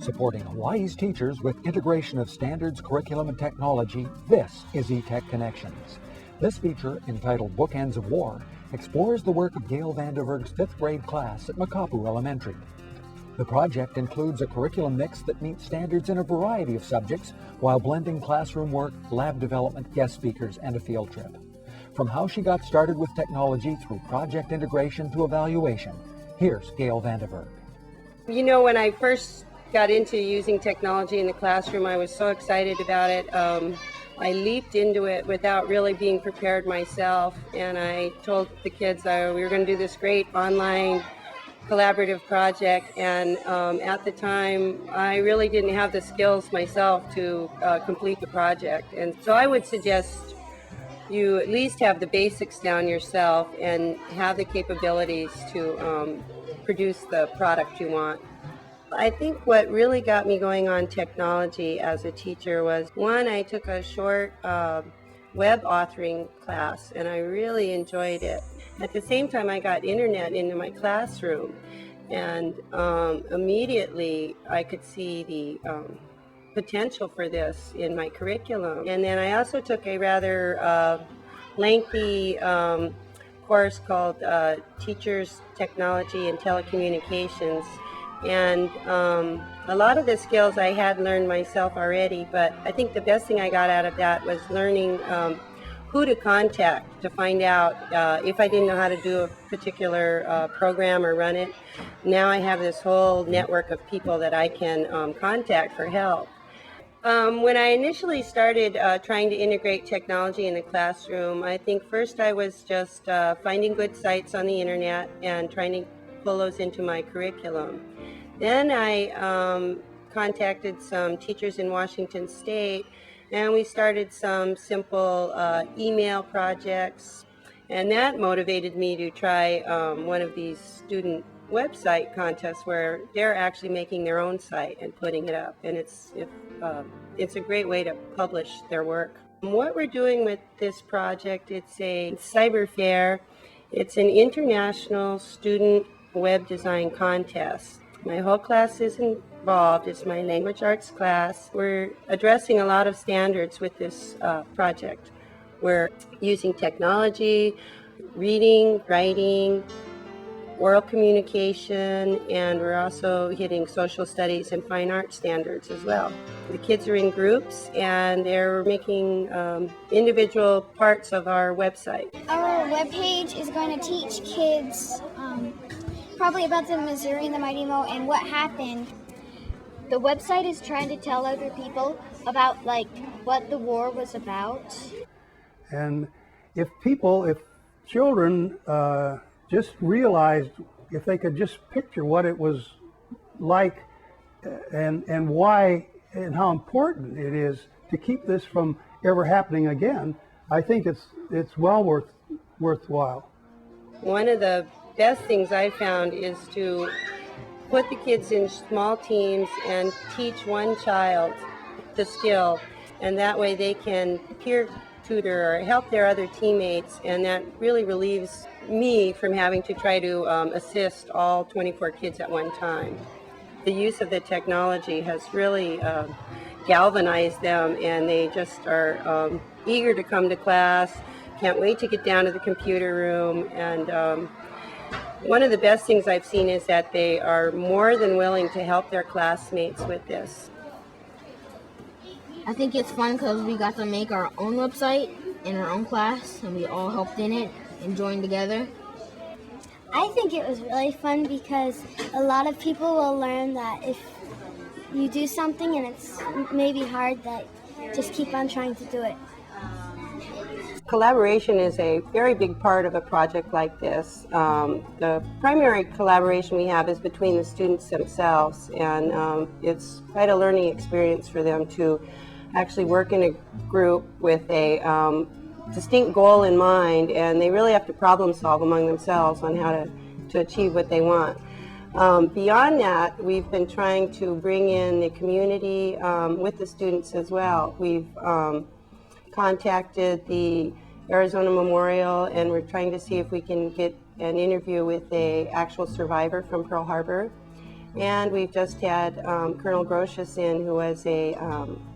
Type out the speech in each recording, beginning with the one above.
Supporting Hawaii's teachers with integration of standards, curriculum, and technology, this is eTech Connections. This feature, entitled Bookends of War, explores the work of Gail Vanderberg's 5th grade class at Makapu Elementary. The project includes a curriculum mix that meets standards in a variety of subjects while blending classroom work, lab development, guest speakers, and a field trip. From how she got started with technology through project integration to evaluation, here's Gail Vanderberg. You know, when I first got into using technology in the classroom, I was so excited about it. I leaped into it without really being prepared myself, and I told the kids we were going to do this great online collaborative project, and at the time I really didn't have the skills myself to complete the project. And so I would suggest you at least have the basics down yourself and have the capabilities to produce the product you want. I think what really got me going on technology as a teacher was, one, I took a short web authoring class, and I really enjoyed it. At the same time, I got internet into my classroom, and immediately I could see the potential for this in my curriculum. And then I also took a rather lengthy course called Teachers, Technology, and Telecommunications. And a lot of the skills I had learned myself already, but I think the best thing I got out of that was learning who to contact to find out if I didn't know how to do a particular program or run it. Now I have this whole network of people that I can contact for help. When I initially started trying to integrate technology in the classroom, I think first I was just finding good sites on the internet and trying to pull those into my curriculum. Then I contacted some teachers in Washington State, and we started some simple email projects, and that motivated me to try one of these student website contests where they're actually making their own site and putting it up, and it's a great way to publish their work. What we're doing with this project, it's a cyber fair. It's an international student web design contest. My whole class is involved. It's my language arts class. We're addressing a lot of standards with this project. We're using technology, reading, writing, oral communication, and we're also hitting social studies and fine art standards as well. The kids are in groups, and they're making individual parts of our website. Our webpage is going to teach kids probably about the Missouri and the Mighty Mo and what happened. The website is trying to tell other people about what the war was about. And if children just realized, if they could just picture what it was like and why and how important it is to keep this from ever happening again, I think it's well worthwhile. One of the best things I found is to put the kids in small teams and teach one child the skill, and that way they can peer tutor or help their other teammates, and that really relieves me from having to try to assist all 24 kids at one time. The use of the technology has really galvanized them, and they just are eager to come to class, can't wait to get down to the computer room. And one of the best things I've seen is that they are more than willing to help their classmates with this. I think it's fun because we got to make our own website in our own class, and we all helped in it and joined together. I think it was really fun because a lot of people will learn that if you do something and it's maybe hard, that just keep on trying to do it. Collaboration is a very big part of a project like this. The primary collaboration we have is between the students themselves, and it's quite a learning experience for them to actually work in a group with a distinct goal in mind, and they really have to problem solve among themselves on how to achieve what they want. Beyond that, we've been trying to bring in the community with the students as well. We've contacted the Arizona Memorial, and we're trying to see if we can get an interview with an actual survivor from Pearl Harbor. And we've just had Colonel Grotius in, who was a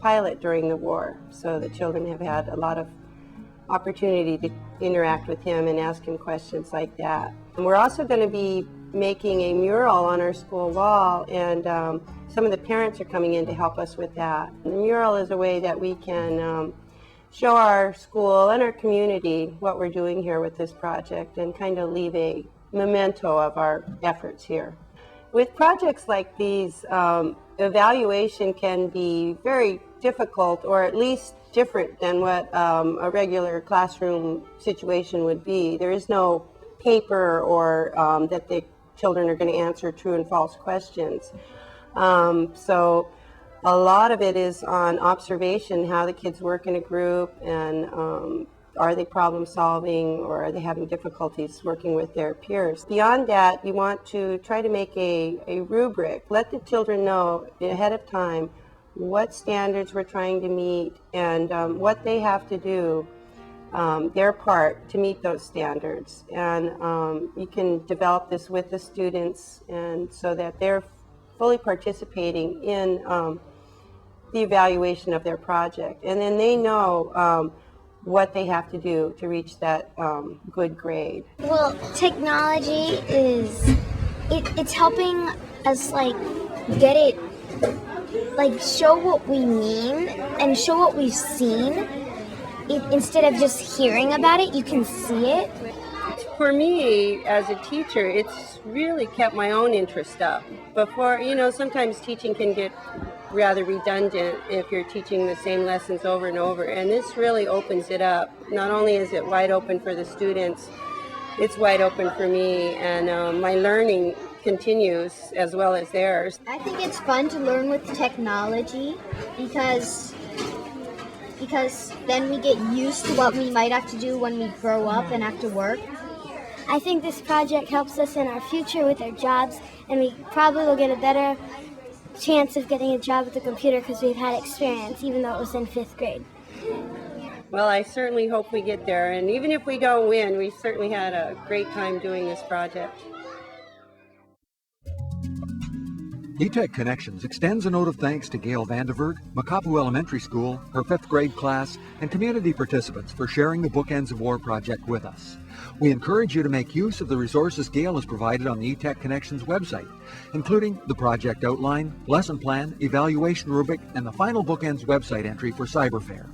pilot during the war. So the children have had a lot of opportunity to interact with him and ask him questions like that. And we're also going to be making a mural on our school wall, and some of the parents are coming in to help us with that. The mural is a way that we can show our school and our community what we're doing here with this project and kind of leave a memento of our efforts here. With projects like these, evaluation can be very difficult, or at least different than what a regular classroom situation would be. There is no paper or that the children are going to answer true and false questions. So a lot of it is on observation, how the kids work in a group, and are they problem solving, or are they having difficulties working with their peers. Beyond that, you want to try to make a rubric. Let the children know ahead of time what standards we're trying to meet, and what they have to do, their part to meet those standards. And you can develop this with the students, and so that they're fully participating in the evaluation of their project. And then they know what they have to do to reach that good grade. Well, technology it's helping us get it, show what we mean and show what we've seen. Instead of just hearing about it, you can see it. For me, as a teacher, it's really kept my own interest up. Before, sometimes teaching can get rather redundant if you're teaching the same lessons over and over, and this really opens it up. Not only is it wide open for the students, it's wide open for me, and my learning continues as well as theirs. I think it's fun to learn with technology because then we get used to what we might have to do when we grow up and have to work. I think this project helps us in our future with our jobs, and we probably will get a better chance of getting a job with the computer because we've had experience, even though it was in 5th grade. Well, I certainly hope we get there, and even if we don't win, we certainly had a great time doing this project. E-Tech Connections extends a note of thanks to Gail Vanderberg, Makapu Elementary School, her 5th grade class, and community participants for sharing the Bookends of War project with us. We encourage you to make use of the resources Gail has provided on the E-Tech Connections website, including the project outline, lesson plan, evaluation rubric, and the final Bookends website entry for Cyber Fair.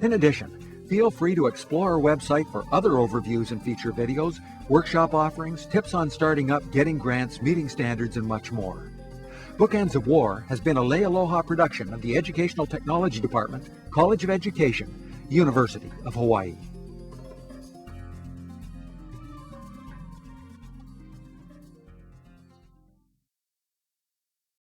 In addition, feel free to explore our website for other overviews and feature videos, workshop offerings, tips on starting up, getting grants, meeting standards, and much more. Bookends of War has been a Lei Aloha production of the Educational Technology Department, College of Education, University of Hawaii.